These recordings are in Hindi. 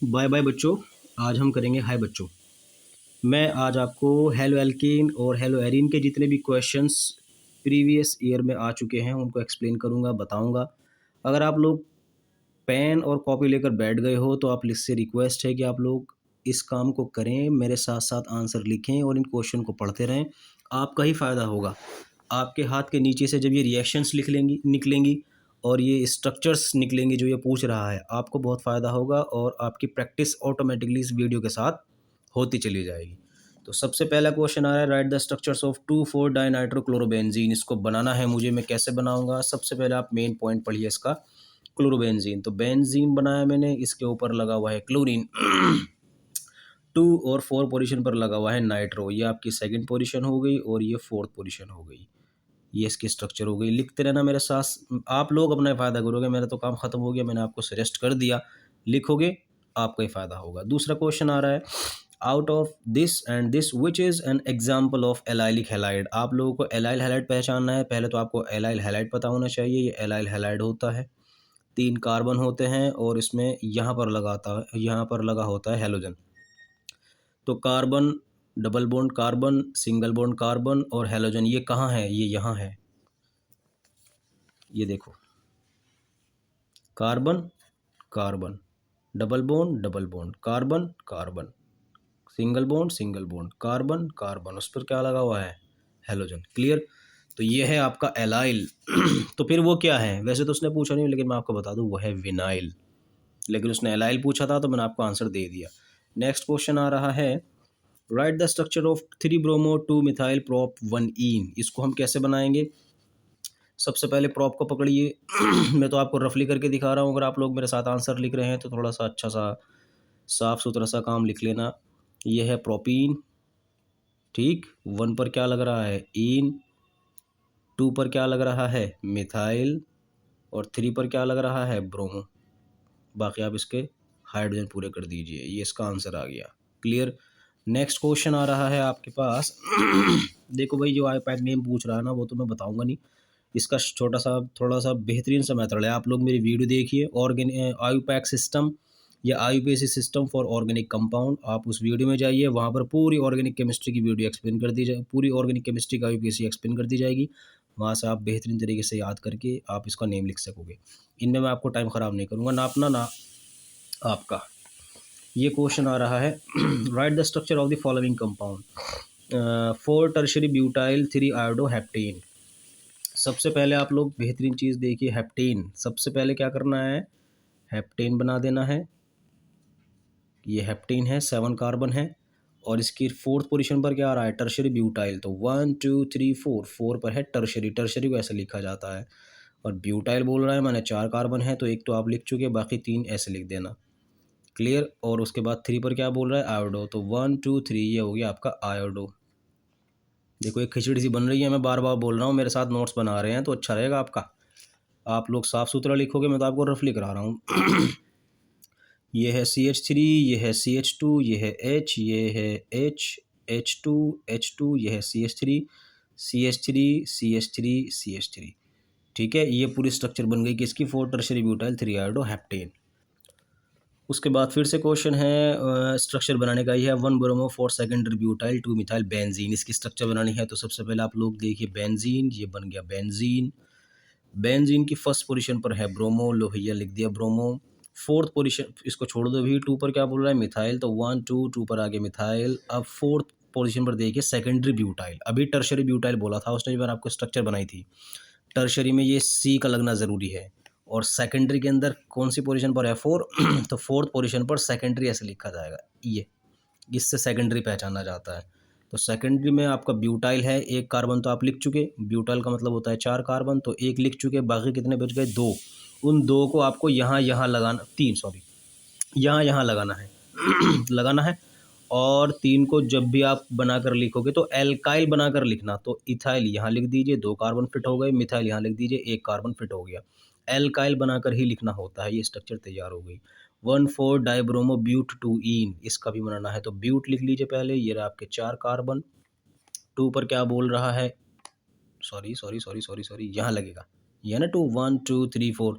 बाय बाय बच्चों। आज हम करेंगे हाय बच्चों। मैं आज आपको हेलो एल्कीन और हेलो एरीन के जितने भी क्वेश्चंस प्रीवियस ईयर में आ चुके हैं उनको एक्सप्लेन करूंगा, बताऊंगा। अगर आप लोग पेन और कॉपी लेकर बैठ गए हो तो आप से रिक्वेस्ट है कि आप लोग इस काम को करें, मेरे साथ साथ आंसर लिखें और इन क्वेश्चन को पढ़ते रहें। आपका ही फ़ायदा होगा। आपके हाथ के नीचे से जब ये रिएक्शंस निकलेंगी और ये स्ट्रक्चर्स निकलेंगे जो ये पूछ रहा है, आपको बहुत फ़ायदा होगा और आपकी प्रैक्टिस ऑटोमेटिकली इस वीडियो के साथ होती चली जाएगी। तो सबसे पहला क्वेश्चन आ रहा है, राइट द स्ट्रक्चर्स ऑफ 2,4 डाइनाइट्रोक्लोरोबेंजीन। इसको बनाना है मुझे, मैं कैसे बनाऊंगा? सबसे पहले आप मेन पॉइंट पढ़िए इसका। क्लोरोबेंजीन, तो बेंजीन बनाया मैंने, इसके ऊपर लगा हुआ है क्लोरीन। 2 और 4 पोजीशन पर लगा हुआ है नाइट्रो। ये आपकी सेकंड पोजीशन हो गई और ये फोर्थ पोजीशन हो गई। ये इसकी स्ट्रक्चर हो गई। लिखते रहना मेरे साथ, आप लोग अपना फ़ायदा करोगे। मेरा तो काम ख़त्म हो गया, मैंने आपको सजेस्ट कर दिया। लिखोगे, आपका ही फ़ायदा होगा। दूसरा क्वेश्चन आ रहा है, out of this and this which is an example of allylic halide. आप लोगों को एलाइल हैलाइड पहचानना है। पहले तो आपको एलाइल हैलाइड पता होना चाहिए। ये एलाइल हैलाइड होता है, 3 कार्बन होते हैं और इसमें यहाँ पर लगा होता है हेलोजन। तो carbon, double bond carbon, single bond carbon और हेलोजन, ये कहाँ है? ये यहाँ है। ये देखो, carbon carbon, double bond carbon carbon, single bond carbon carbon, उस पर क्या लगा हुआ है? हेलोजन। क्लियर? तो ये है आपका एलाइल। तो फिर वो क्या है? वैसे तो उसने पूछा नहीं, लेकिन मैं आपको बता दूं, वो है विनाइल। लेकिन उसने एलाइल पूछा था तो मैंने आपको आंसर दे दिया। नेक्स्ट क्वेश्चन आ रहा है, right the structure of 3 bromo 2 methyl prop 1 ईन। इसको हम कैसे बनाएंगे? सबसे पहले प्रॉप को पकड़िए। मैं तो आपको रफली करके दिखा रहा हूँ, अगर आप लोग मेरे साथ आंसर लिख रहे हैं तो थोड़ा सा अच्छा सा साफ सुथरा सा काम लिख लेना। ये है प्रोपीन, ठीक। 1 पर क्या लग रहा है? ईन। 2 पर क्या लग रहा है? मिथाइल। और 3 पर क्या लग रहा है? ब्रोमो। बाकी आप इसके हाइड्रोजन पूरे कर दीजिए। ये इसका आंसर आ गया। क्लियर? नेक्स्ट क्वेश्चन आ रहा है आपके पास। देखो भाई, जो आईपैक नेम पूछ रहा है ना, वो तो मैं बताऊंगा नहीं। इसका छोटा सा थोड़ा सा बेहतरीन सा मेथड है। आप लोग मेरी वीडियो देखिए, आईपैक सिस्टम या IUPAC system for organic compound. आप उस वीडियो में जाइए, वहाँ पर पूरी ऑर्गेनिक केमिस्ट्री की वीडियो एक्सप्लेन कर दी जाए, पूरी ऑर्गेनिक केमिस्ट्री का आईयूपीएसी एक्सप्लेन कर दी जाएगी। वहाँ से आप बेहतरीन तरीके से याद करके आप इसका नेम लिख सकोगे। इनमें मैं आपको टाइम ख़राब नहीं करूँगा, नापना ना आपका। ये क्वेश्चन आ रहा है, right the structure of the following compound 4 tertiary butyl 3 iodo heptane. सबसे पहले आप लोग बेहतरीन चीज़ देखिए, हेप्टेन। सबसे पहले क्या करना है? हेप्टेन बना देना है। ये हेप्टेन है, 7 कार्बन है और इसकी फोर्थ पोजीशन पर क्या आ रहा है? Tertiary butyl. तो 1 2 3 4, 4 पर है टर्शरी। टर्शरी को ऐसे लिखा जाता है। और ब्यूटाइल बोल रहा है, मैंने 4 कार्बन है, तो एक तो आप लिख चुके, बाकी 3 ऐसे लिख देना। क्लियर? और उसके बाद 3 पर क्या बोल रहा है? आयोडो। तो 1 2 3, ये हो गया आपका आयोडो। देखो एक खिचड़ी सी बन रही है, मैं बार बार बोल रहा हूँ, मेरे साथ नोट्स बना रहे हैं तो अच्छा रहेगा आपका। आप लोग साफ़ सुथरा लिखोगे, मैं तो आपको रफली करा रहा हूँ। ये है CH3, ये है CH2, ये है H, ये है H2, H2, ये है CH3, CH3, CH3, CH3। ठीक है, ये पूरी स्ट्रक्चर बन गई किसकी? 4 टर्शरी ब्यूटाइल 3 आयोडो हेप्टेन। उसके बाद फिर से क्वेश्चन है, स्ट्रक्चर बनाने का। ही है 1 bromo 4 secondary butyl 2 methyl benzene. इसकी स्ट्रक्चर बनानी है तो सबसे पहले आप लोग देखिए, बेंजीन, ये बन गया बेंजीन। बेंजीन की फर्स्ट पोजीशन पर है ब्रोमो, लो भैया लिख दिया ब्रोमो। फोर्थ पोजीशन इसको छोड़ दो भी, 2 पर क्या बोल रहा है? मिथाइल। तो 1 2 2 पर आगे मिथाइल। अब फोर्थ पोजीशन पर देखिए सेकेंडरी ब्यूटाइल। अभी टर्शरी ब्यूटाइल बोला था उसने, जब मैंने आपको स्ट्रक्चर बनाई थी। टर्शरी में ये C का लगना ज़रूरी है। और सेकेंडरी के अंदर कौन सी पोजीशन पर है? 4। तो फोर्थ पोजीशन पर सेकेंडरी ऐसे लिखा जाएगा, ये इससे सेकेंडरी पहचाना जाता है। तो सेकेंडरी में आपका ब्यूटाइल है, 1 कार्बन तो आप लिख चुके। ब्यूटाइल का मतलब होता है 4 कार्बन, तो 1 लिख चुके। बाकी कितने बच गए? 2। उन 2 को आपको यहाँ लगाना, 3 सॉरी, यहाँ लगाना है। लगाना है। और 3 को जब भी आप बनाकर लिखोगे तो एल्काइल बनाकर लिखना। तो इथाइल यहाँ लिख दीजिए, 2 कार्बन फिट हो गए। मिथाइल यहाँ लिख दीजिए, 1 कार्बन फिट हो गया। एल्काइल बनाकर ही लिखना होता है। ये स्ट्रक्चर तैयार हो गई। 1,4 डाइब्रोमो ब्यूट 2 ईन, इसका भी बनाना है तो ब्यूट लिख लीजिए पहले। ये रहा आपके 4 कार्बन। 2 पर क्या बोल रहा है? सॉरी, यहाँ लगेगा, ये ना 2 1 2 3 4।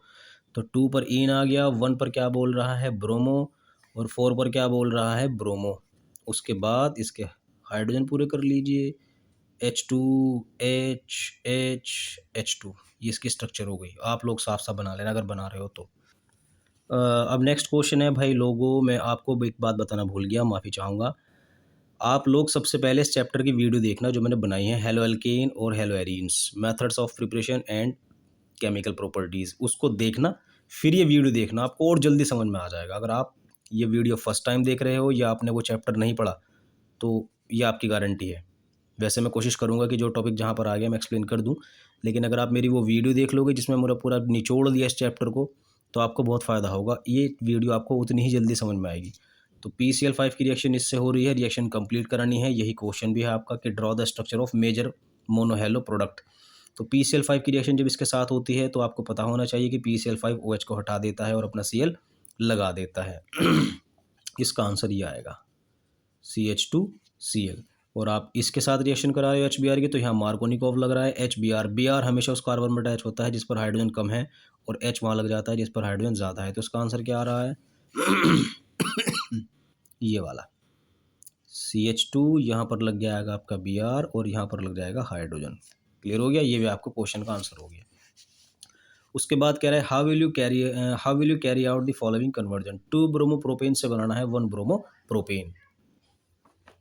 तो 2 पर ईन आ गया। 1 पर क्या बोल रहा है? ब्रोमो। और 4 पर क्या बोल रहा है, ब्रोमो। उसके बाद इसके हाइड्रोजन पूरे कर लीजिए, H2 H, ये इसकी स्ट्रक्चर हो गई। आप लोग साफ साफ बना लेना अगर बना रहे हो तो। अब नेक्स्ट क्वेश्चन है भाई लोगों, मैं आपको एक बात बताना भूल गया, माफ़ी चाहूँगा। आप लोग सबसे पहले इस चैप्टर की वीडियो देखना जो मैंने बनाई है, हेलो एल्केन और hello arenes, methods of preparation and chemical properties, उसको देखना, फिर ये वीडियो देखना, आपको और जल्दी समझ में आ जाएगा। अगर आप ये वीडियो फर्स्ट टाइम देख रहे हो या आपने वो चैप्टर नहीं पढ़ा तो ये आपकी गारंटी है। वैसे मैं कोशिश करूँगा कि जो टॉपिक जहाँ पर आ गया मैं एक्सप्लेन कर दूँ, लेकिन अगर आप मेरी वो वीडियो देख लोगे जिसमें मेरा पूरा निचोड़ दिया इस चैप्टर को, तो आपको बहुत फ़ायदा होगा। ये वीडियो आपको उतनी ही जल्दी समझ में आएगी। तो PCl5 की रिएक्शन इससे हो रही है, रिएक्शन कंप्लीट करानी है, यही क्वेश्चन भी है आपका कि draw the structure of major monohalo product. तो PCl5 की रिएक्शन जब इसके साथ होती है तो आपको पता होना चाहिए कि PCl5 OH को हटा देता है और अपना Cl लगा देता है। इसका आंसर ये आएगा CH2Cl। और आप इसके साथ रिएक्शन करा रहे हो HBr की, तो यहाँ मार्कोनिकोव लग रहा है HBr हमेशा उस कार्बन में अटैच होता है जिस पर हाइड्रोजन कम है और H वहाँ लग जाता है जिस पर हाइड्रोजन ज़्यादा है। तो इसका आंसर क्या आ रहा है ये वाला CH2, यहाँ पर लग जाएगा आपका Br और यहाँ पर लग जाएगा हाइड्रोजन। क्लियर हो गया, ये भी आपको क्वेश्चन का आंसर हो गया। उसके बाद कह रहा है how will you carry out the following conversion. 2 bromopropane से बनाना है 1 ब्रोमोप्रोपेन।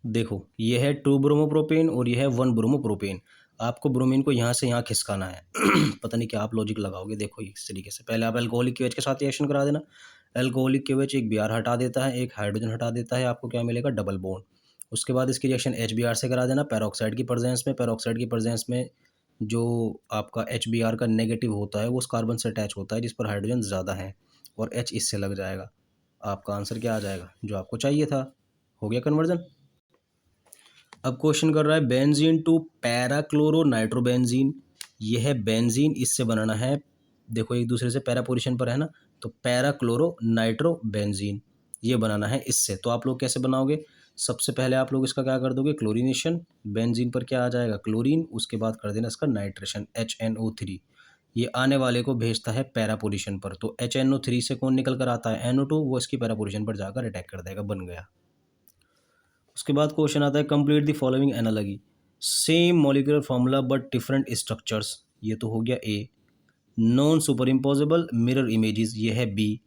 देखो ये है 2 ब्रोमोप्रोपेन और ये है 1 ब्रोमोप्रोपेन। आपको ब्रोमीन को यहाँ से यहाँ खिसकाना है। पता नहीं क्या आप लॉजिक लगाओगे, देखो इस तरीके से पहले आप अल्कोहलिक KOH के साथ रिएक्शन करा देना। अल्कोहलिक KOH एक Br हटा देता है, एक हाइड्रोजन हटा देता है, आपको क्या मिलेगा, डबल बॉन्ड। उसके बाद इसकी रिएक्शन HBr से करा देना पैरोक्साइड की प्रेजेंस में जो आपका HBr का नेगेटिव होता है वो उस कार्बन से अटैच होता है जिस पर हाइड्रोजन ज़्यादा है और H इससे लग जाएगा। आपका आंसर क्या आ जाएगा, जो आपको चाहिए था। हो गया कन्वर्जन। अब क्वेश्चन कर रहा है बेंजीन टू पैराक्लोरो नाइट्रोबेंजीन। ये है बेंजीन, इससे बनाना है, देखो एक दूसरे से पैरा पोजीशन पर है ना, तो पैराक्लोरो नाइट्रोबेंजीन ये बनाना है इससे। तो आप लोग कैसे बनाओगे, सबसे पहले आप लोग इसका क्या कर दोगे, क्लोरीनेशन। बेंजीन पर क्या आ जाएगा, क्लोरीन, उसके बाद कर देना इसका नाइट्रेशन HNO3। ये आने वाले को भेजता है पैरा पोजीशन पर, तो HNO3 से कौन निकल कर आता है, NO2, वो इसकी पैरा पोजीशन पर जाकर अटैक कर देगा, बन गया। उसके बाद क्वेश्चन आता है complete the following analogy, same molecular formula but different structures. ये तो हो गया a. Non superimposable mirror images, ये है बी।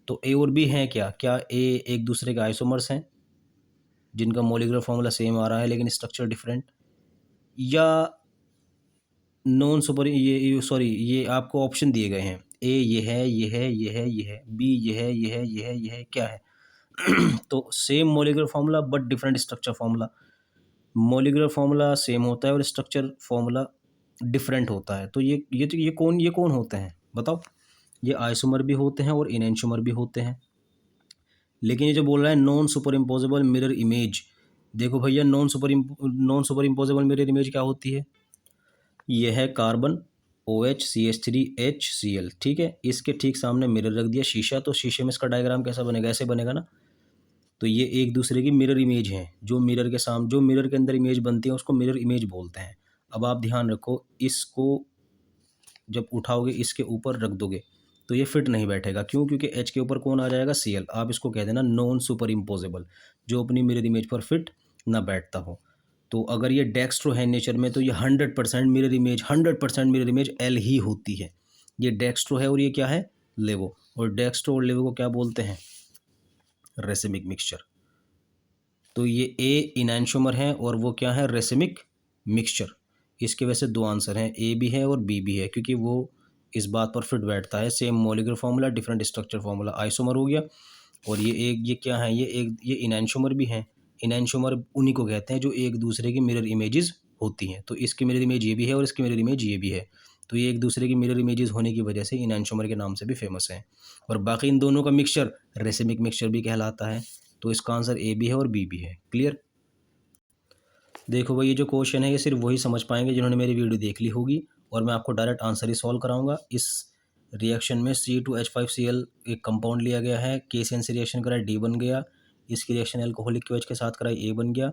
तो ए और बी हैं क्या, क्या ए एक दूसरे के आइसोमर्स हैं जिनका मॉलिक्यूलर फॉर्मूला सेम आ रहा है लेकिन स्ट्रक्चर डिफरेंट, या नॉन सुपर, ये सॉरी, ये आपको ऑप्शन दिए गए हैं, ए ये है, ये है, ये है, ये है, बी ये है, ये है, ये है, ये है, क्या है। तो same molecular formula but different structure formula. Molecular formula same होता है और स्ट्रक्चर फॉर्मूला डिफरेंट होता है। तो ये कौन होते हैं बताओ। ये आइसोमर भी होते हैं और इनएंशियोमर भी होते हैं। लेकिन ये जो बोल रहा है non superimposable mirror image, देखो भैया non superimposable mirror image क्या होती है, ये है कार्बन OH CH3 HCl, ठीक है। इसके ठीक सामने मिरर रख दिया शीशा, तो शीशे में इसका डायग्राम कैसा बनेगा, ऐसे बनेगा ना। तो ये एक दूसरे की मिरर इमेज हैं, जो मिरर के अंदर इमेज बनती है उसको मिरर इमेज बोलते हैं। अब आप ध्यान रखो, इसको जब उठाओगे इसके ऊपर रख दोगे तो ये फिट नहीं बैठेगा, क्यों, क्योंकि H के ऊपर कौन आ जाएगा, Cl। आप इसको कह देना नॉन सुपर इम्पोजेबल, जो अपनी मिरर इमेज पर फिट ना बैठता हो। तो अगर ये डेक्स्ट्रो है नेचर में तो ये 100% मिरर इमेज L ही होती है। ये डेक्स्ट्रो है और ये क्या है, लेवो। और डेक्स्ट्रो और लेवो को क्या बोलते हैं, रेसिमिक मिक्सचर। तो ये ए इनैंशोमर है और वो क्या है, रेसिमिक मिक्सचर। इसके वैसे 2 आंसर हैं, ए भी है और बी भी है, क्योंकि वो इस बात पर फिट बैठता है, same molecular formula different structure formula, isomer हो गया। और ये क्या है, ये इनैंशोमर भी हैं। इनैंशोमर उन्हीं को कहते हैं जो एक दूसरे की मिरर इमेजेस होती हैं। तो इसकी मिरर इमेज ये भी है और इसकी मिरर इमेज ये भी है, तो ये एक दूसरे की मिरर इमेजेस होने की वजह से इनैंशोमर के नाम से भी फेमस है। और बाकी इन दोनों का मिक्सचर रेसिमिक मिक्सचर भी कहलाता है। तो इसका आंसर ए भी है और बी भी है। क्लियर। देखो भाई, ये जो क्वेश्चन है ये सिर्फ वही समझ पाएंगे जिन्होंने मेरी वीडियो देख ली होगी, और मैं आपको डायरेक्ट आंसर ही सॉल्व कराऊंगा। इस रिएक्शन में C2H5Cl एक कंपाउंड लिया गया है, KCN से रिएक्शन कराई, D बन गया। इसकी रिएक्शन एल्कोहलिक KOH के साथ कराई, A बन गया।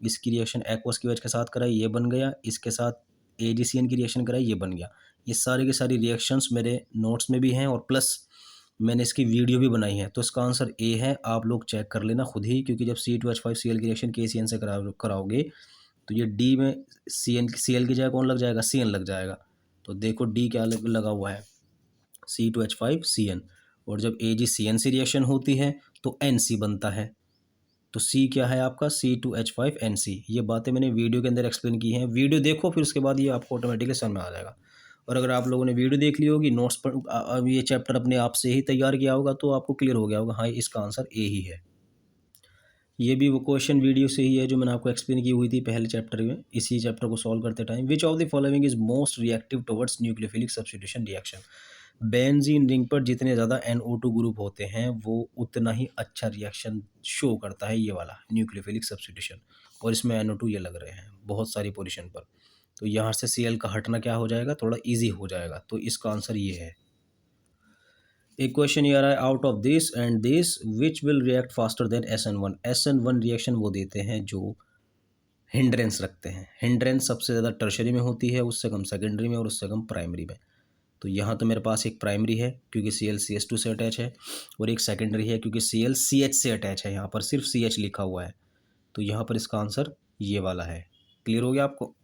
इसकी रिएक्शन एक्वस KOH के साथ कराई, ये बन गया। इसके साथ AgCN की रिएक्शन कराई, ये बन गया। ये सारी की सारी रिएक्शंस मेरे नोट्स में भी हैं, और प्लस मैंने इसकी वीडियो भी बनाई है। तो इसका आंसर ए है, आप लोग चेक कर लेना खुद ही, क्योंकि जब C2H5Cl की रिएक्शन KCN से कराओगे तो ये डी में Cl की जगह कौन लग जाएगा, Cn लग जाएगा। तो देखो डी क्या लगा हुआ है, C2H5Cn। और जब AgCN से रिएक्शन होती है तो NC बनता है। तो C क्या है आपका, C2H5NC। ये बातें मैंने वीडियो के अंदर एक्सप्लेन की हैं, वीडियो देखो फिर उसके बाद ये आपको ऑटोमेटिकली समझ में आ जाएगा। और अगर आप लोगों ने वीडियो देख ली होगी, नोट्स पर अब ये चैप्टर अपने आप से ही तैयार किया होगा, तो आपको क्लियर हो गया होगा, हाँ इसका आंसर ए ही है। ये भी वो क्वेश्चन वीडियो से ही है जो मैंने आपको एक्सप्लेन की हुई थी पहले चैप्टर में, इसी चैप्टर को सॉल्व करते time. Which of the following is most reactive towards nucleophilic substitution reaction. Benzene ring पर जितने ज़्यादा NO2 ग्रुप होते हैं वो उतना ही अच्छा रिएक्शन शो करता है ये वाला न्यूक्लियोफिलिक सब्स्टिट्यूशन। और इसमें NO2 ये लग रहे हैं बहुत सारी पोजीशन पर, तो यहाँ से Cl का हटना क्या हो जाएगा, थोड़ा इजी हो जाएगा। तो इसका आंसर ये है। एक क्वेश्चन ये आ रहा है, out of this and this which will react faster than SN1। SN1 reaction वो देते हैं जो हिंड्रेंस रखते हैं। हिंड्रेंस सबसे ज़्यादा टर्शरी में होती है, उससे कम सेकेंडरी में और उससे कम प्राइमरी में। तो यहाँ तो मेरे पास एक प्राइमरी है क्योंकि ClCH2 से अटैच है, और एक सेकेंडरी है क्योंकि ClCH से अटैच है। यहाँ पर सिर्फ CH लिखा हुआ है, तो यहाँ पर इसका आंसर ये वाला है। क्लियर हो गया आपको।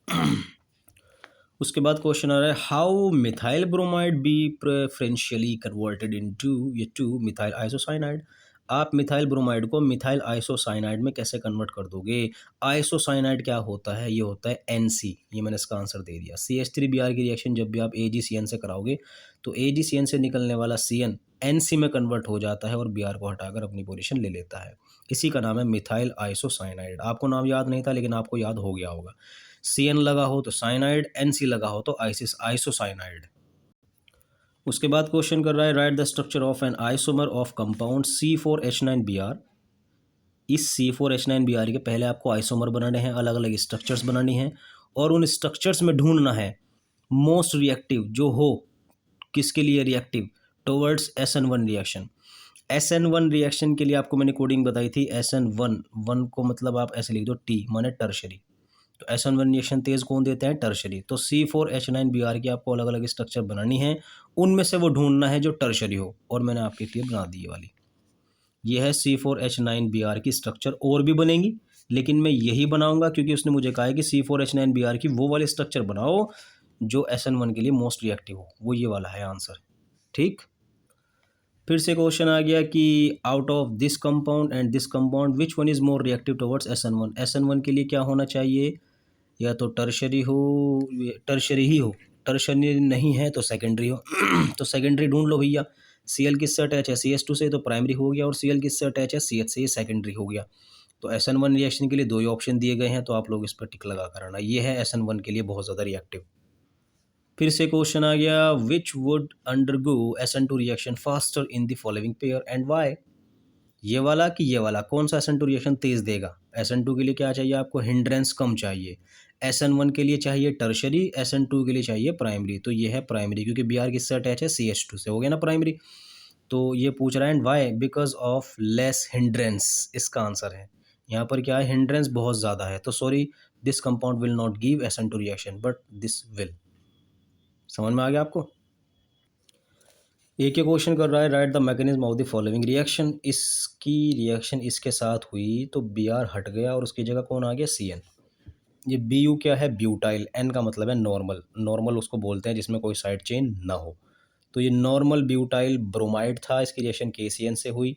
उसके बाद क्वेश्चन आ रहा है, how methyl bromide be preferentially converted into methyl isocyanide. आप मिथाइल ब्रोमाइड को मिथाइल आइसोसाइनाइड में कैसे कन्वर्ट कर दोगे। आइसोसाइनाइड क्या होता है, ये होता है NC। ये मैंने इसका आंसर दे दिया। CH3Br की रिएक्शन जब भी आप AgCN से कराओगे तो AgCN से निकलने वाला Cn NC में कन्वर्ट हो जाता है और Br को हटाकर अपनी पोजीशन ले लेता है। इसी का नाम है मिथाइल आइसोसाइनाइड। आपको नाम याद नहीं था लेकिन आपको याद हो गया होगा। Cn लगा हो तो साइनाइड, NC लगा हो तो आइसोसाइनाइड। उसके बाद क्वेश्चन कर रहा है, right the structure of an isomer of compound C4H9Br। इस C4H9Br के पहले आपको आइसोमर बनाने हैं, अलग अलग स्ट्रक्चर्स बनानी हैं, और उन स्ट्रक्चर्स में ढूंढना है मोस्ट रिएक्टिव जो हो, किसके लिए reactive, towards SN1 reaction. SN1 reaction के लिए आपको मैंने कोडिंग बताई थी, SN1 को मतलब आप ऐसे लिख दो T माने टर्शरी। तो SN1 रिएक्शन तेज कौन देते हैं, टर्शरी। तो C4H9Br की आपको अलग अलग स्ट्रक्चर बनानी है, उनमें से वो ढूंढना है जो टर्शरी हो, और मैंने आपके लिए बना दी ये वाली। ये है C4H9Br की स्ट्रक्चर, और भी बनेंगी लेकिन मैं यही बनाऊंगा क्योंकि उसने मुझे कहा है कि C4H9Br की वो वाली स्ट्रक्चर बनाओ जो SN1 के लिए मोस्ट रिएक्टिव हो, वो ये वाला है आंसर। ठीक, फिर से क्वेश्चन आ गया कि out of this compound and this compound which one is more reactive towards SN1। SN1 के लिए क्या होना चाहिए, या तो टर्शरी हो, टर्शरी ही हो, टर्शरी नहीं है तो सेकेंडरी हो। तो सेकेंडरी ढूंढ लो भैया। Cl किससे अटैच है, CH2 से, तो प्राइमरी हो गया, और Cl किससे अटैच है, CH से, ये सेकेंडरी हो गया। तो SN1 रिएक्शन के लिए दो ही ऑप्शन दिए गए हैं, तो आप लोग इस पर टिक लगा कर आना, ये है SN1 के लिए बहुत ज़्यादा रिएक्टिव। फिर से क्वेश्चन आ गया, which would undergo SN2 reaction faster in the following pair and Y. ये वाला कि ये वाला, कौन सा SN2 रिएक्शन तेज देगा। SN2 के लिए क्या चाहिए आपको, हिंड्रेंस कम चाहिए। SN1 के लिए चाहिए टर्शरी, SN2 के लिए चाहिए प्राइमरी। तो ये है प्राइमरी, क्योंकि Br किससे अटैच है, CH2 से, हो गया ना प्राइमरी। तो ये पूछ रहा है and Y, because of less hindrance, इसका आंसर है। यहाँ पर क्या है, हिंड्रेंस बहुत ज़्यादा है, तो sorry this compound will not give SN2 reaction but this will. समझ में आ गया आपको। एक क्वेश्चन कर रहा है, right the mechanism of the following reaction. इसकी रिएक्शन इसके साथ हुई तो Br हट गया और उसकी जगह कौन आ गया, Cn। ये Bu क्या है, ब्यूटाइल। N का मतलब है नॉर्मल, नॉर्मल उसको बोलते हैं जिसमें कोई साइड चेन ना हो। तो ये नॉर्मल ब्यूटाइल ब्रोमाइड था, इसकी रिएक्शन KCN से हुई।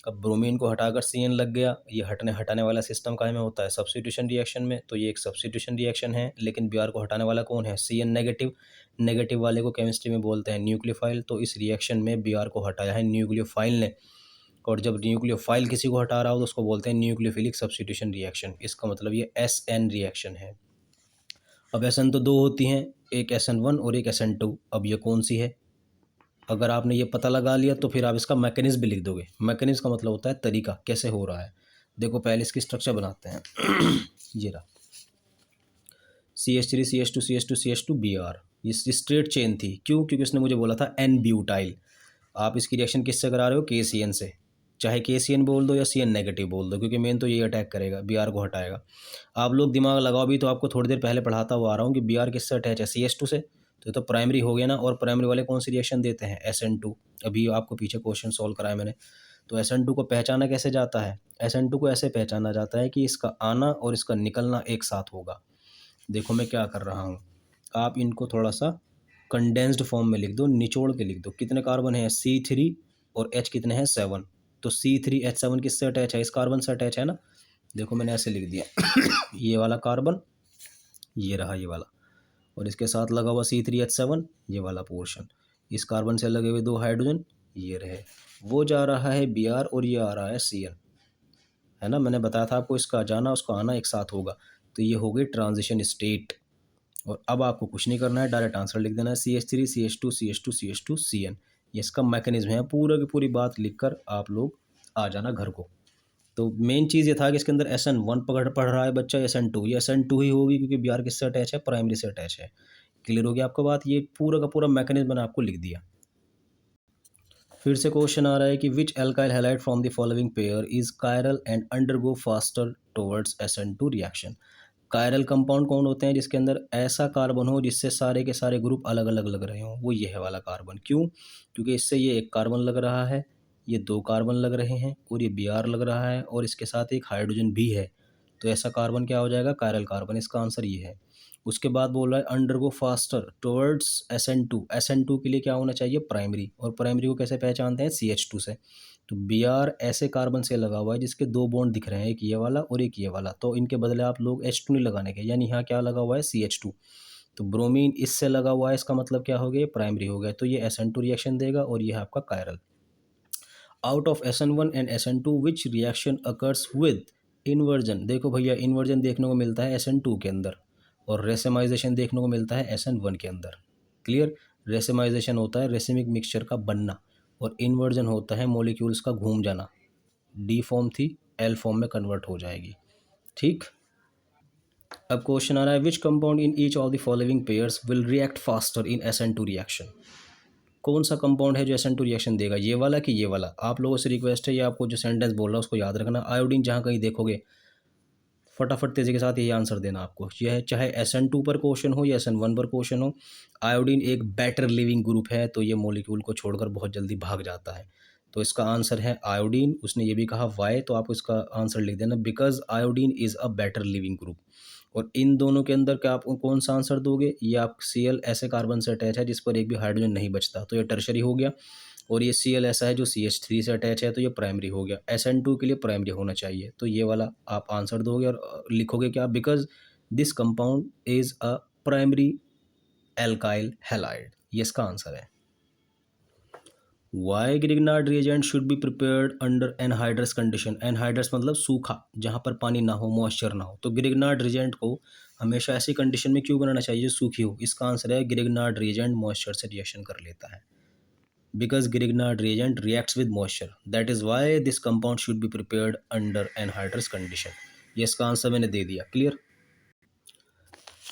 अब ब्रोमीन को हटाकर Cn लग गया। ये हटाने वाला सिस्टम काहे में होता है, सब्स्टिट्यूशन रिएक्शन में। तो ये एक सब्स्टिट्यूशन रिएक्शन है, लेकिन Br को हटाने वाला कौन है, Cn नेगेटिव। नेगेटिव वाले को केमिस्ट्री में बोलते हैं न्यूक्लियोफाइल। तो इस रिएक्शन में Br को हटाया है न्यूक्लियोफाइल ने, और जब न्यूक्लियोफाइल किसी को हटा रहा हो तो उसको बोलते हैं न्यूक्लियोफिलिक सब्स्टिट्यूशन रिएक्शन। इसका मतलब ये SN रिएक्शन है। अब SN तो दो होती हैं, एक SN1 और एक SN2। अब ये कौन सी है, अगर आपने ये पता लगा लिया तो फिर आप इसका मैकेनिज्म भी लिख दोगे। मैकेनिज्म का मतलब होता है तरीका, कैसे हो रहा है। देखो पहले इसकी स्ट्रक्चर बनाते हैं। ये रहा CH3 CH2 CH2 CH2 Br, ये स्ट्रेट चेन थी। क्यों, क्योंकि उसने मुझे बोला था N ब्यूटाइल। आप इसकी रिएक्शन किससे करा रहे हो, KCN से। चाहे KCN बोल दो या Cn नेगेटिव बोल दो, क्योंकि मेन तो ये अटैक करेगा, Br को हटाएगा। आप लोग दिमाग लगाओ भी, तो आपको थोड़ी देर पहले पढ़ाता हुआ आ रहा हूँ कि Br किससे अटैच है, CH2 से। तो प्राइमरी हो गया ना। और प्राइमरी वाले कौन सी रिएक्शन देते हैं, SN2। अभी आपको पीछे क्वेश्चन सॉल्व कराया मैंने। तो SN2 को पहचाना कैसे जाता है, SN2 को ऐसे पहचाना जाता है कि इसका आना और इसका निकलना एक साथ होगा। देखो मैं क्या कर रहा हूँ, आप इनको थोड़ा सा कंडेंस्ड फॉर्म में लिख दो, निचोड़ के लिख दो। कितने कार्बन है, C3 और H कितने हैं, 7। तो C3H7 किससे अटैच है, इस कार्बन से अटैच है ना। देखो मैंने ऐसे लिख दिया ये वाला कार्बन, ये रहा ये वाला, और इसके साथ लगा हुआ C3H7 ये वाला पोर्शन। इस कार्बन से लगे हुए 2 हाइड्रोजन ये रहे, वो जा रहा है Br और ये आ रहा है Cl, है ना। मैंने बताया था आपको इसका जाना उसका आना एक साथ होगा। तो ये हो गई ट्रांजिशन स्टेट। और अब आपको कुछ नहीं करना है, डायरेक्ट आंसर लिख देना है CH3 CH2 CH2 CH2 Cn। ये इसका मैकेनिज्म है, पूरा की पूरी बात लिखकर आप लोग आ जाना घर को। तो मेन चीज़ ये था कि इसके अंदर SN1 पढ़ रहा है बच्चा, SN2, ये SN2 ही होगी क्योंकि Br किससे अटैच है, प्राइमरी से अटैच है। क्लियर हो गया आपको बात, ये पूरा का पूरा मैकेनिज्म मैंने आपको लिख दिया। फिर से क्वेश्चन आ रहा है कि which alkyl halide from the following pair is chiral and undergo faster towards SN2 reaction. Chiral compound कौन होते हैं, जिसके अंदर ऐसा कार्बन हो जिससे सारे के सारे ग्रुप अलग अलग लग रहे हों, वो ये है वाला कार्बन। क्यों, क्योंकि इससे ये एक कार्बन लग रहा है, ये 2 कार्बन लग रहे हैं, और ये Br लग रहा है, और इसके साथ एक हाइड्रोजन भी है। तो ऐसा कार्बन क्या हो जाएगा, कायरल कार्बन। इसका आंसर ये है। उसके बाद बोल रहा है undergo faster towards SN2। SN2 के लिए क्या होना चाहिए, प्राइमरी। और प्राइमरी को कैसे पहचानते हैं, CH2 से। तो Br ऐसे कार्बन से लगा हुआ है जिसके 2 बॉन्ड दिख रहे हैं, एक ये वाला और एक ये वाला। तो इनके बदले आप लोग H2 नहीं लगाने के, यानी यहाँ क्या लगा हुआ है, CH2। तो ब्रोमीन इससे लगा हुआ है, इसका मतलब क्या हो गया, प्राइमरी हो गया। तो ये SN2 रिएक्शन देगा, और ये है आपका chiral. Out of SN1 and SN2 which reaction occurs with inversion. देखो भैया, इन्वर्जन देखने को मिलता है SN2 के अंदर, और रेसेमाइजेशन देखने को मिलता है SN1 के अंदर। क्लियर। रेसेमाइजेशन होता है रेसिमिक मिक्सचर का बनना, और इन्वर्जन होता है मॉलिक्यूल्स का घूम जाना। D फॉर्म थी, L फॉर्म में कन्वर्ट हो जाएगी। ठीक। अब क्वेश्चन आ रहा है which compound in each of the following pairs will react faster in SN2 reaction. कौन सा कंपाउंड है जो SN2 रिएक्शन देगा, ये वाला कि ये वाला। आप लोगों से रिक्वेस्ट है, ये आपको जो सेंटेंस बोल रहा है उसको याद रखना। आयोडीन जहाँ कहीं देखोगे फटाफट तेज़ी के साथ यही आंसर देना आपको। यह है चाहे SN2 पर क्वेश्चन हो या SN1 पर क्वेश्चन हो, आयोडीन एक बेटर लिविंग ग्रुप है, तो ये मॉलिक्यूल को छोड़कर बहुत जल्दी भाग जाता है। तो इसका आंसर है आयोडीन। उसने ये भी कहा वाई, तो आप इसका आंसर लिख देना because iodine is a better leaving group. और इन दोनों के अंदर क्या आप कौन सा आंसर दोगे, ये आप Cl ऐसे कार्बन से अटैच है जिस पर एक भी हाइड्रोजन नहीं बचता, तो ये टर्शरी हो गया। और ये Cl ऐसा है जो CH3 से अटैच है, तो ये प्राइमरी हो गया। SN2 के लिए प्राइमरी होना चाहिए, तो ये वाला आप आंसर दोगे। और लिखोगे क्या, because this compound is a primary alkyl halide, ये इसका आंसर है। Why Grignard reagent should be prepared under anhydrous condition. Anhydrous मतलब सूखा, जहाँ पर पानी ना हो, मॉइस्चर ना हो। तो ग्रिग्नार्ड रिएजेंट को हमेशा ऐसी कंडीशन में क्यों बनाना चाहिए जो सूखी हो। इसका आंसर है ग्रिग्नार्ड रिएजेंट मॉइस्चर से रिएक्शन कर लेता है। Because Grignard reagent reacts with moisture, that is why this compound should be prepared under anhydrous condition। ये इसका आंसर मैंने दे दिया। क्लियर।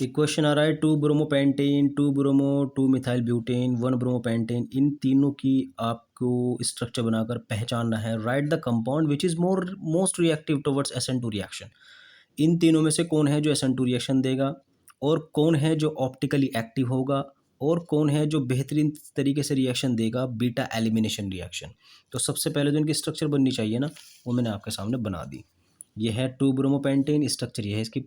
एक क्वेश्चन आ रहा है 2 bromopentane 2 bromo 2 methyl butane 1 bromopentane, इन तीनों की आपको स्ट्रक्चर बनाकर पहचानना है। Right the compound which is most reactive towards SN2 reaction. इन तीनों में से कौन है जो SN2 रिएक्शन देगा, और कौन है जो ऑप्टिकली एक्टिव होगा, और कौन है जो बेहतरीन तरीके से रिएक्शन देगा, बीटा एलिमिनेशन रिएक्शन। तो सबसे पहले जो इनकी स्ट्रक्चर बननी चाहिए ना, वो मैंने आपके सामने बना दी। ये है 2 ब्रोमोपेंटेन, स्ट्रक्चर ये है इसकी,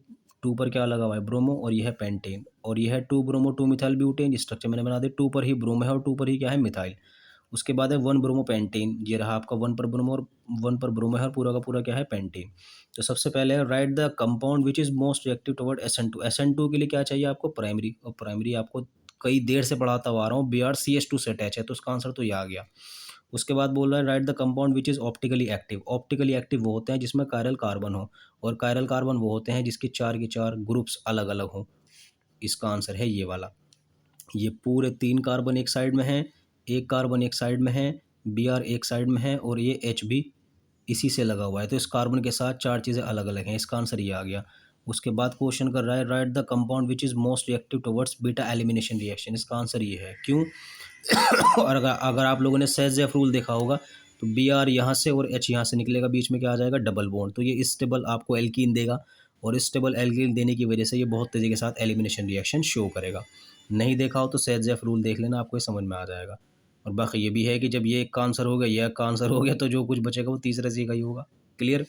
2 पर क्या लगा हुआ है, ब्रोमो, और ये है पेंटेन। और ये है 2 ब्रोमो 2 मिथाइल ब्यूटेन, स्ट्रक्चर मैंने बना दी। 2 पर ही ब्रोमो है और 2 पर ही क्या है, मिथाइल। उसके बाद है 1 ब्रोमो पेंटेन, ये रहा आपका 1 पर ब्रोमो और 1 पर ब्रोमो है, और पूरा का पूरा क्या है, पेंटेन। तो सबसे पहले है right the compound which is most reactive toward SN2। SN2 के लिए क्या चाहिए आपको, प्राइमरी। और प्राइमरी आपको कई देर से पढ़ाता हुआ आ रहा हूँ, Br CH2 से अटैच है, तो उसका आंसर तो ये आ गया। उसके बाद बोल रहा है right the compound which is optically active. Optically active वो होते हैं जिसमें कायरल कार्बन हो, और कायरल कार्बन वो होते हैं जिसके 4 के 4 ग्रुप्स अलग अलग हों। इसका आंसर है ये वाला। ये पूरे 3 कार्बन एक साइड में हैं, एक कार्बन एक साइड में है, Br एक साइड में है, और ये H भी इसी से लगा हुआ है। तो इस कार्बन के साथ 4 चीज़ें अलग अलग हैं। इसका आंसर ये आ गया। उसके बाद क्वेश्चन कर रहा है right the compound which is most reactive towards beta elimination reaction. इसका आंसर ये है। क्यों और अगर आप लोगों ने सेज़ेफ रूल देखा होगा, तो Br यहाँ से और H यहाँ से निकलेगा, बीच में क्या आ जाएगा, डबल बॉन्ड। तो ये स्टेबल आपको एल्कीन देगा, और स्टेबल एल्कीन देने की वजह से ये बहुत तेज़ी के साथ एलिमिनेशन रिएक्शन शो करेगा। नहीं देखा हो तो सेट-जेफ रूल देख लेना, आपको ये समझ में आ जाएगा। और बाकी ये भी है कि जब ये एक का आंसर हो गया, ये एक का आंसर हो गया, तो जो कुछ बचेगा वो तीसरे से का ही होगा। क्लियर?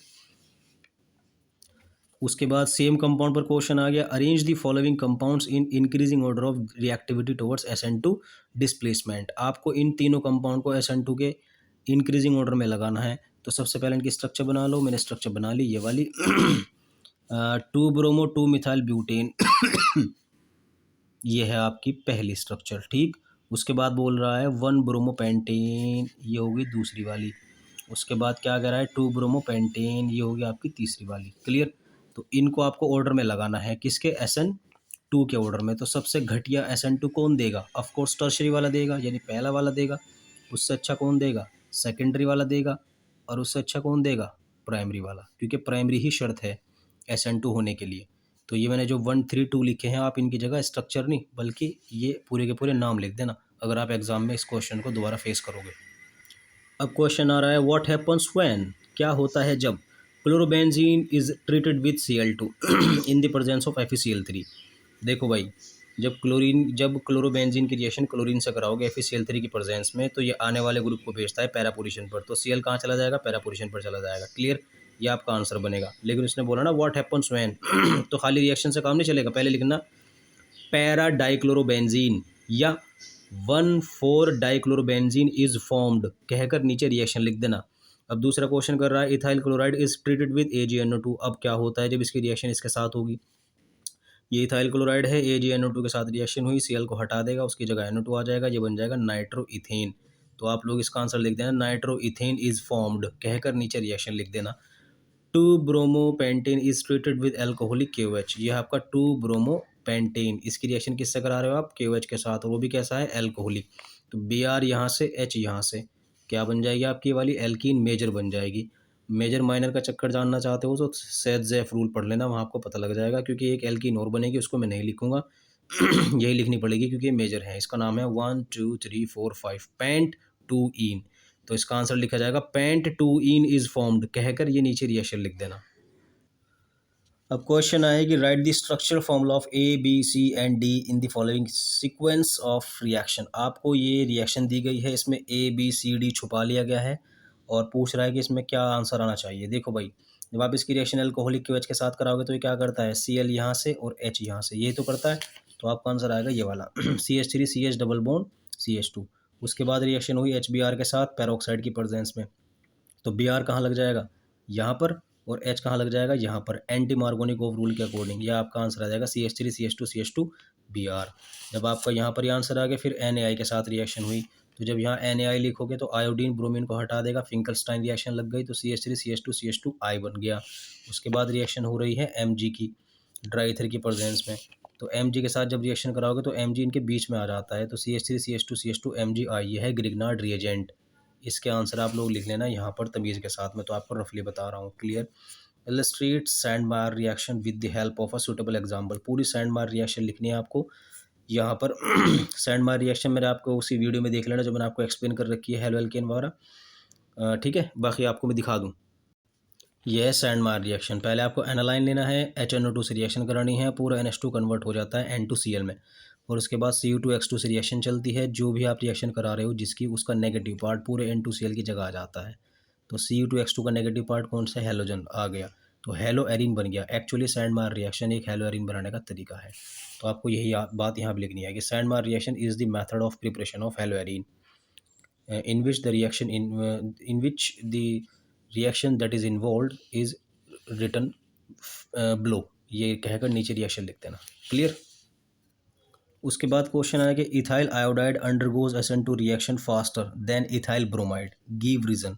उसके बाद सेम कंपाउंड पर क्वेश्चन आ गया, arrange the following compounds in increasing order of reactivity towards SN2 displacement. आपको इन तीनों कंपाउंड को SN2 के इंक्रीजिंग ऑर्डर में लगाना है। तो सबसे पहले इनकी स्ट्रक्चर बना लो, मैंने स्ट्रक्चर बना ली ये वाली 2 ब्रोमो 2 मिथाइल ब्यूटेन ये है आपकी पहली स्ट्रक्चर। ठीक, उसके बाद बोल रहा है 1 ब्रोमो पेंटेन, ये होगी दूसरी वाली। उसके बाद क्या कह रहा है 2 ब्रोमो पेंटेन, ये होगी आपकी तीसरी वाली। क्लियर? तो इनको आपको ऑर्डर में लगाना है, किसके? SN2 के ऑर्डर में। तो सबसे घटिया SN2 कौन देगा? ऑफ कोर्स टर्शरी वाला देगा, यानी पहला वाला देगा। उससे अच्छा कौन देगा? सेकेंडरी वाला देगा। और उससे अच्छा कौन देगा? प्राइमरी वाला, क्योंकि प्राइमरी ही शर्त है SN2 होने के लिए। तो ये मैंने जो 1 3 2 लिखे हैं, आप इनकी जगह स्ट्रक्चर नहीं बल्कि ये पूरे के पूरे नाम लिख देना, अगर आप एग्जाम में इस क्वेश्चन को दोबारा फेस करोगे। अब क्वेश्चन आ रहा है व्हाट हैपन्स व्हेन, क्या होता है जब chlorobenzene is treated with Cl2 in the presence of FeCl3। देखो भाई, जब क्लोरोबेंजीन की रिएक्शन क्लोरीन से कराओगे FeCl3 की प्रेजेंस में, तो ये आने वाले ग्रुप को भेजता है पैरा पोजीशन पर, तो Cl कहाँ चला जाएगा? पैरा पोजीशन पर चला जाएगा। क्लियर? ये आपका आंसर बनेगा। लेकिन उसने बोला ना व्हाट हैपन्स व्हेन तो खाली रिएक्शन से काम नहीं चलेगा, पहले लिखना पैरा डाइक्लोरोबेंजीन या 1,4 डाइक्लोरोबेंजीन इज फॉर्म्ड कहकर नीचे रिएक्शन लिख देना। अब दूसरा क्वेश्चन कर रहा है ethyl chloride is treated with AgNO2। अब क्या होता है जब इसकी रिएक्शन इसके साथ होगी? ये इथाइल क्लोराइड है, AgNO2 के साथ रिएक्शन हुई, Cl को हटा देगा, उसकी जगह NO2 आ जाएगा, ये बन जाएगा नाइट्रो इथेन। तो आप लोग इसका आंसर लिख देना नाइट्रो इथेन इज फॉर्म्ड कहकर नीचे रिएक्शन लिख देना। 2 bromo pentane is treated with alcoholic KOH। ये है आपका 2 ब्रोमो पेंटेन, इसकी रिएक्शन किससे करा रहे हो आप? KOH के साथ, और वो भी कैसा है? एल्कोहलिक। तो Br यहाँ से, H यहाँ से, क्या बन जाएगी आपकी वाली? एल्कीन मेजर बन जाएगी। मेजर माइनर का चक्कर जानना चाहते हो तो सेट-जेफ रूल पढ़ लेना, वहाँ आपको पता लग जाएगा, क्योंकि एक एल्कीन और बनेगी, उसको मैं नहीं लिखूंगा यही लिखनी पड़ेगी क्योंकि ये मेजर है। इसका नाम है 1 2 3 4 5 पेंट 2 इन। तो इसका आंसर लिखा जाएगा पेंट 2 इन इज फॉर्म्ड कहकर ये नीचे रिएक्शन लिख देना। अब क्वेश्चन आएगी right the structural formula of A, B, C and D in the following sequence of reaction. आपको ये रिएक्शन दी गई है, इसमें A, B, C, D छुपा लिया गया है और पूछ रहा है कि इसमें क्या आंसर आना चाहिए। देखो भाई, जब आप इसकी रिएक्शन एल्कोहलिक KOH के साथ कराओगे तो ये क्या करता है? Cl यहाँ से और H यहाँ से, ये तो करता है। तो आपका आंसर आएगा ये वाला CH3 CH double bond CH2। उसके बाद रिएक्शन हुई HBr के साथ पैरोक्साइड की प्रेजेंस में, तो Br कहाँ लग जाएगा? यहाँ पर, और H कहाँ लग जाएगा? यहाँ पर। एंटी मार्गोनिकोव रूल के अकॉर्डिंग यह आपका आंसर आ जाएगा CH3 CH2 CH2 Br। जब आपका यहाँ पर आंसर आ गया, फिर NaI के साथ रिएक्शन हुई, तो जब यहाँ NaI लिखोगे तो आयोडीन ब्रोमीन को हटा देगा, फिंकलस्टाइन रिएक्शन लग गई, तो CH3 CH2 CH2 I बन गया। उसके बाद रिएक्शन हो रही है Mg की ड्राई ईथर की प्रेजेंस में, तो Mg के साथ जब रिएक्शन कराओगे तो Mg इनके बीच में आ जाता है, तो CH3 CH2 CH2 MgI, ये है ग्रिग्नार्ड रिएजेंट। इसके आंसर आप लोग लिख लेना यहाँ पर तमीज़ के साथ, मैं तो आपको रफली बता रहा हूँ। Clear? Illustrate Sandmeyer reaction with the help of a suitable example. पूरी सैंडमायर रिएक्शन लिखनी है आपको यहाँ पर सैंडमायर रिएक्शन मैंने आपको उसी वीडियो में देख लेना जो मैंने आपको एक्सप्लेन कर रखी है हेलोएल्केन वगैरह। ठीक है, बाकी आपको मैं दिखा दूँ। यह है सैंडमायर रिएक्शन। पहले आपको एनालाइन लेना है, HNO2 से रिएक्शन करानी है, पूरा NH2 कन्वर्ट हो जाता है N2Cl में, और उसके बाद Cu2X2 से रिएक्शन चलती है। जो भी आप रिएक्शन करा रहे हो जिसकी, उसका नेगेटिव पार्ट पूरे N2Cl की जगह आ जाता है। तो Cu2X2 का नेगेटिव पार्ट कौन सा? हेलोजन आ गया, तो हेलो एरिन बन गया। एक्चुअली सैंडमायर रिएक्शन एक हेलो एरिन बनाने का तरीका है। तो आपको यही बात यहाँ पर लिखनी है कि Sandmeyer reaction is the method of preparation of haloarene in which the reaction in which the reaction that is involved is written below। ये कहकर नीचे रिएक्शन लिख देना। क्लियर? उसके बाद क्वेश्चन आया कि ethyl iodide undergoes SN2 reaction faster than ethyl bromide, give reason.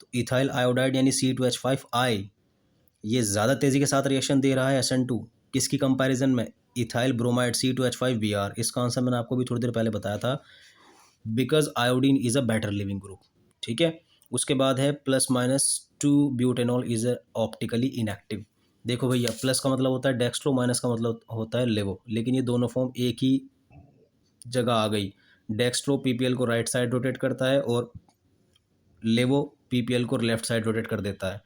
तो इथाइल आयोडाइड यानी C2H5I ये ज़्यादा तेज़ी के साथ रिएक्शन दे रहा है SN2 किसकी कंपैरिजन में? Ethyl bromide C2H5Br। इसका आंसर मैंने आपको भी थोड़ी देर पहले बताया था, because iodine is a better leaving group. ठीक है, उसके बाद है +-2 ब्यूटेनॉल इज़ ऑप्टिकली इनएक्टिव। देखो भैया, प्लस का मतलब होता है डेक्स्ट्रो, माइनस का मतलब होता है लेवो, लेकिन ये दोनों फॉर्म एक ही जगह आ गई। डेक्स्ट्रो PPL को राइट साइड रोटेट करता है और लेवो PPL को लेफ्ट साइड रोटेट कर देता है।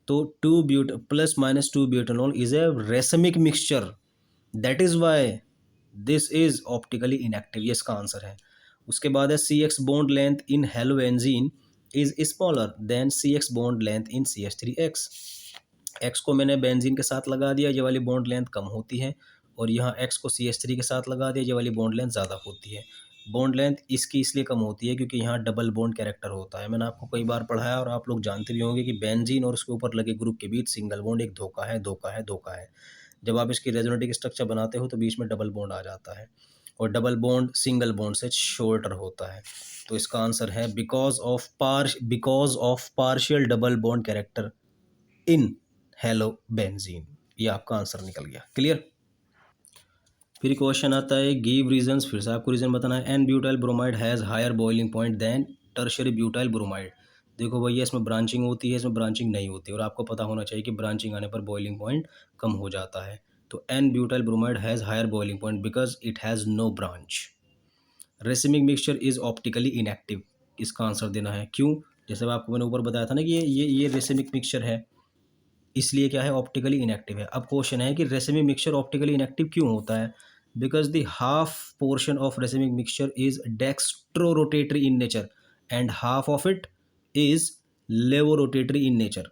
तो +-2 butanol is a racemic mixture, that is why this is optically inactive, ये इसका आंसर है। उसके बाद है C X bond length in halobenzene is smaller than C X bond length in C H three X. X को मैंने बेंजीन के साथ लगा दिया, ये वाली बॉन्ड लेंथ कम होती है, और यहाँ एक्स को सी एच थ्री के साथ लगा दिया, ये वाली बॉन्ड लेंथ ज़्यादा होती है। बॉन्ड लेंथ इसकी इसलिए कम होती है क्योंकि यहाँ डबल बॉन्ड कैरेक्टर होता है। मैंने आपको कई बार पढ़ाया और आप लोग जानते भी होंगे कि बेंजीन और उसके ऊपर लगे ग्रुप के बीच सिंगल बॉन्ड एक धोखा है, धोखा है, धोखा है। जब आप इसकी रेजोनेटिव स्ट्रक्चर बनाते हो तो बीच में डबल बॉन्ड आ जाता है, और डबल बॉन्ड सिंगल बॉन्ड से शॉर्टर होता है। तो इसका आंसर है because of partial double bond character in halobenzene. ये आपका आंसर निकल गया। क्लियर। फिर क्वेश्चन आता है गिव रीजंस, फिर से आपको रीजन बताना है। N butyl bromide has higher boiling point than tertiary butyl bromide. देखो भैया, इसमें ब्रांचिंग होती है, इसमें ब्रांचिंग नहीं होती, और आपको पता होना चाहिए कि ब्रांचिंग आने पर बॉइलिंग पॉइंट कम हो जाता है। तो n butyl bromide has higher boiling point because it has no branch. Racemic mixture is optically inactive, इसका आंसर देना है। क्यों? जैसे आपको मैंने ऊपर बताया था ना कि ये रेसिमिक मिक्सचर है, इसलिए क्या है, ऑप्टिकली इनएक्टिव है। अब क्वेश्चन है कि रेसिमिक मिक्सचर ऑप्टिकली इनएक्टिव क्यों होता है? Because the half portion of racemic mixture is dextro rotatory in nature and half of it is levo rotatory in nature.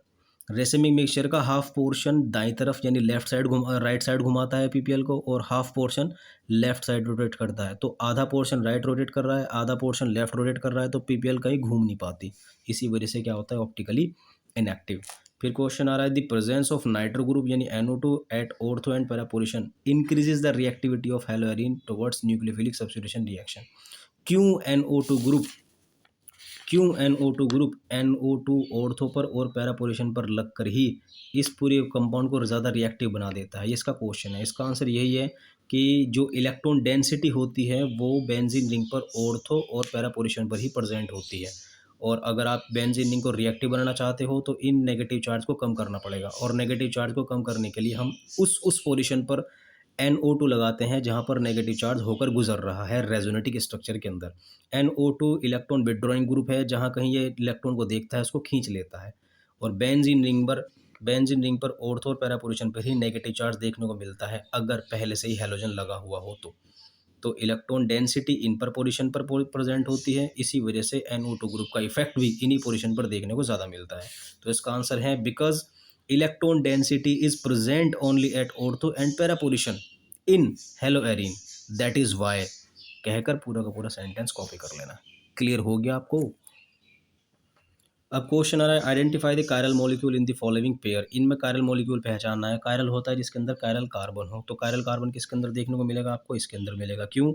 Racemic mixture का हाफ पोर्शन दाई तरफ यानी लेफ्ट साइड राइट साइड घुमाता है पीपीएल को, और half portion left side rotate करता है। तो आधा पोर्शन राइट रोटेट कर रहा है, आधा पोर्शन लेफ्ट रोटेट कर रहा है, तो पीपीएल कहीं घूम नहीं पाती। इसी वजह से क्या होता है, ऑप्टिकली इनएक्टिव। फिर क्वेश्चन आ रहा है the presence of nitro group यानी NO2 at ortho and para position increases the reactivity of haloarene towards nucleophilic substitution reaction. क्यों NO2 ग्रुप, क्यों NO2 ग्रुप NO2 ऑर्थो पर और पैरा पोजीशन पर लगकर ही इस पूरे कंपाउंड को ज़्यादा रिएक्टिव बना देता है? ये इसका क्वेश्चन है। इसका आंसर यही है कि जो इलेक्ट्रॉन डेंसिटी होती है वो बेंजीन रिंग पर ऑर्थो और पैरा पोजीशन पर ही प्रेजेंट होती है, और अगर आप बेंजीन रिंग को रिएक्टिव बनाना चाहते हो तो इन नेगेटिव चार्ज को कम करना पड़ेगा, और नेगेटिव चार्ज को कम करने के लिए हम उस पोजीशन पर NO2 लगाते हैं जहां पर नेगेटिव चार्ज होकर गुजर रहा है रेजोनेटिक स्ट्रक्चर के अंदर। NO2 इलेक्ट्रॉन विड्रॉइंग ग्रुप है, जहां कहीं ये इलेक्ट्रॉन को देखता है उसको खींच लेता है, और बेंजीन रिंग पर ऑर्थो और पैरा पोजीशन पर ही नेगेटिव चार्ज देखने को मिलता है अगर पहले से ही हैलोजन लगा हुआ हो तो इलेक्ट्रॉन डेंसिटी इन पर पोजीशन पर प्रेजेंट होती है, इसी वजह से NO2 ग्रुप का इफेक्ट भी इन्हीं पोजीशन पर देखने को ज़्यादा मिलता है। तो इसका आंसर है because electron density is present only at ortho and para position in haloarene, that is why. कहकर पूरा का पूरा सेंटेंस कॉपी कर लेना। क्लियर हो गया आपको? अब क्वेश्चन आ रहा है identify the chiral molecule in the following pair. इनमें कायरल मॉलिक्यूल पहचानना है। कायरल होता है जिसके अंदर कायरल कार्बन हो, तो कायरल कार्बन किसके अंदर देखने को मिलेगा आपको? इसके अंदर मिलेगा। क्यों?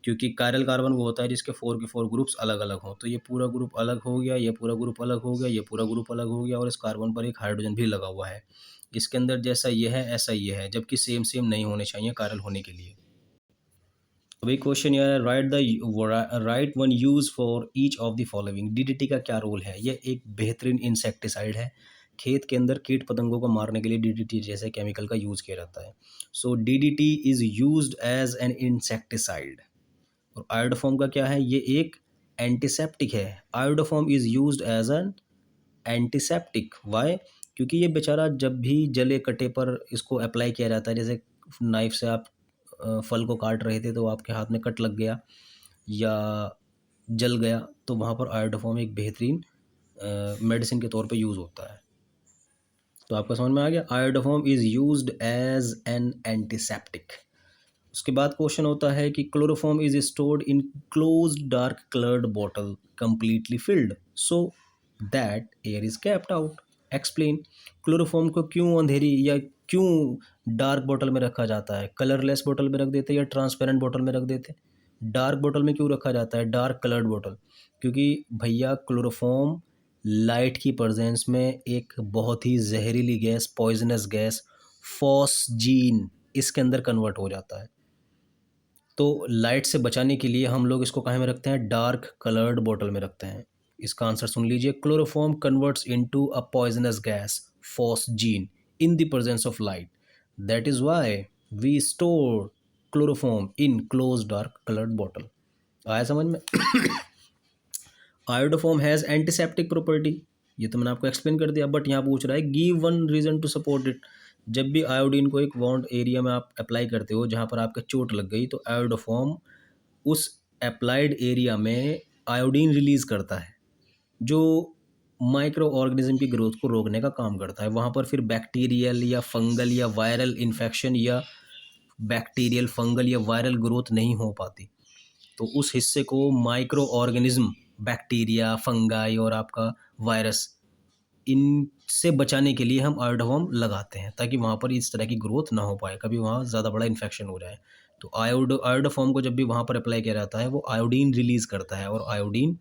क्योंकि कायरल कार्बन वो होता है जिसके 4 के 4 ग्रुप्स अलग अलग हों। तो ये पूरा ग्रुप अलग हो गया, ये पूरा ग्रुप अलग हो गया, ये पूरा ग्रुप अलग हो गया, और इस कार्बन पर एक हाइड्रोजन भी लगा हुआ है। इसके अंदर जैसा ये है ऐसा ये है, जबकि सेम सेम नहीं होने चाहिए कायरल होने के लिए। अभी क्वेश्चन ये है right one use for each of the following. DDT का क्या रोल है? ये एक बेहतरीन इंसेक्टिसाइड है। खेत के अंदर कीट पतंगों को मारने के लिए डीडीटी जैसे केमिकल का यूज किया जाता है। So DDT is used as an insecticide. और आयोडोफॉर्म का क्या है? ये एक एंटीसेप्टिक है। Iodoform is used as an antiseptic. Why? क्योंकि ये बेचारा जब भी जले कटे पर इसको अप्लाई किया जाता है, जैसे नाइफ से आप फल को काट रहे थे तो आपके हाथ में कट लग गया या जल गया, तो वहाँ पर आयोडोफॉर्म एक बेहतरीन मेडिसिन के तौर पे यूज़ होता है। तो आपका समझ में आ गया, iodoform is used as an antiseptic. उसके बाद क्वेश्चन होता है कि chloroform is stored in closed dark coloured bottle completely filled so that air is kept out. Explain. Chloroform को क्यों अंधेरी या क्यों डार्क बॉटल में रखा जाता है? कलरलेस बॉटल में रख देते या ट्रांसपेरेंट बॉटल में रख देते? डार्क बॉटल में क्यों रखा जाता है, डार्क कलर्ड बॉटल? क्योंकि भैया क्लोरोफॉर्म लाइट की प्रेजेंस में एक बहुत ही जहरीली गैस, पॉइजनस गैस फॉस्जीन इसके अंदर कन्वर्ट हो जाता है। तो लाइट से बचाने के लिए हम लोग इसको कहाँ में रखते हैं? डार्क कलर्ड बॉटल में रखते हैं। इसका आंसर सुन लीजिए, chloroform converts into a poisonous gas phosgene in the presence of light, that is why we store chloroform in close dark coloured bottle. आया समझ में? आयोडोफॉर्म हैज़ एंटीसेप्टिक प्रॉपर्टी, ये तो मैंने आपको एक्सप्लेन कर दिया, बट यहाँ पूछ रहा है give one reason to support it. जब भी आयोडीन को एक वाउंड एरिया में आप अप्लाई करते हो जहाँ पर आपके चोट लग गई, तो आयोडोफॉर्म उस अप्लाइड एरिया में आयोडीन रिलीज़ करता है, जो माइक्रो ऑर्गेनिज्म की ग्रोथ को रोकने का काम करता है। वहाँ पर फिर बैक्टीरियल या फंगल या वायरल इन्फेक्शन या बैक्टीरियल, फंगल या वायरल ग्रोथ नहीं हो पाती। तो उस हिस्से को माइक्रो ऑर्गेनिज्म, बैक्टीरिया, फंगाई और आपका वायरस, इनसे बचाने के लिए हम आयोडोफॉर्म लगाते हैं, ताकि वहाँ पर इस तरह की ग्रोथ ना हो पाए, कभी वहाँ ज़्यादा बड़ा इन्फेक्शन हो जाए। तो आयोडोफॉर्म को जब भी वहाँ पर अप्लाई किया जाता है, वो आयोडीन रिलीज़ करता है, और आयोडीन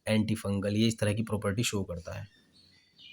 एंटी फंगल, ये इस तरह की प्रॉपर्टी शो करता है।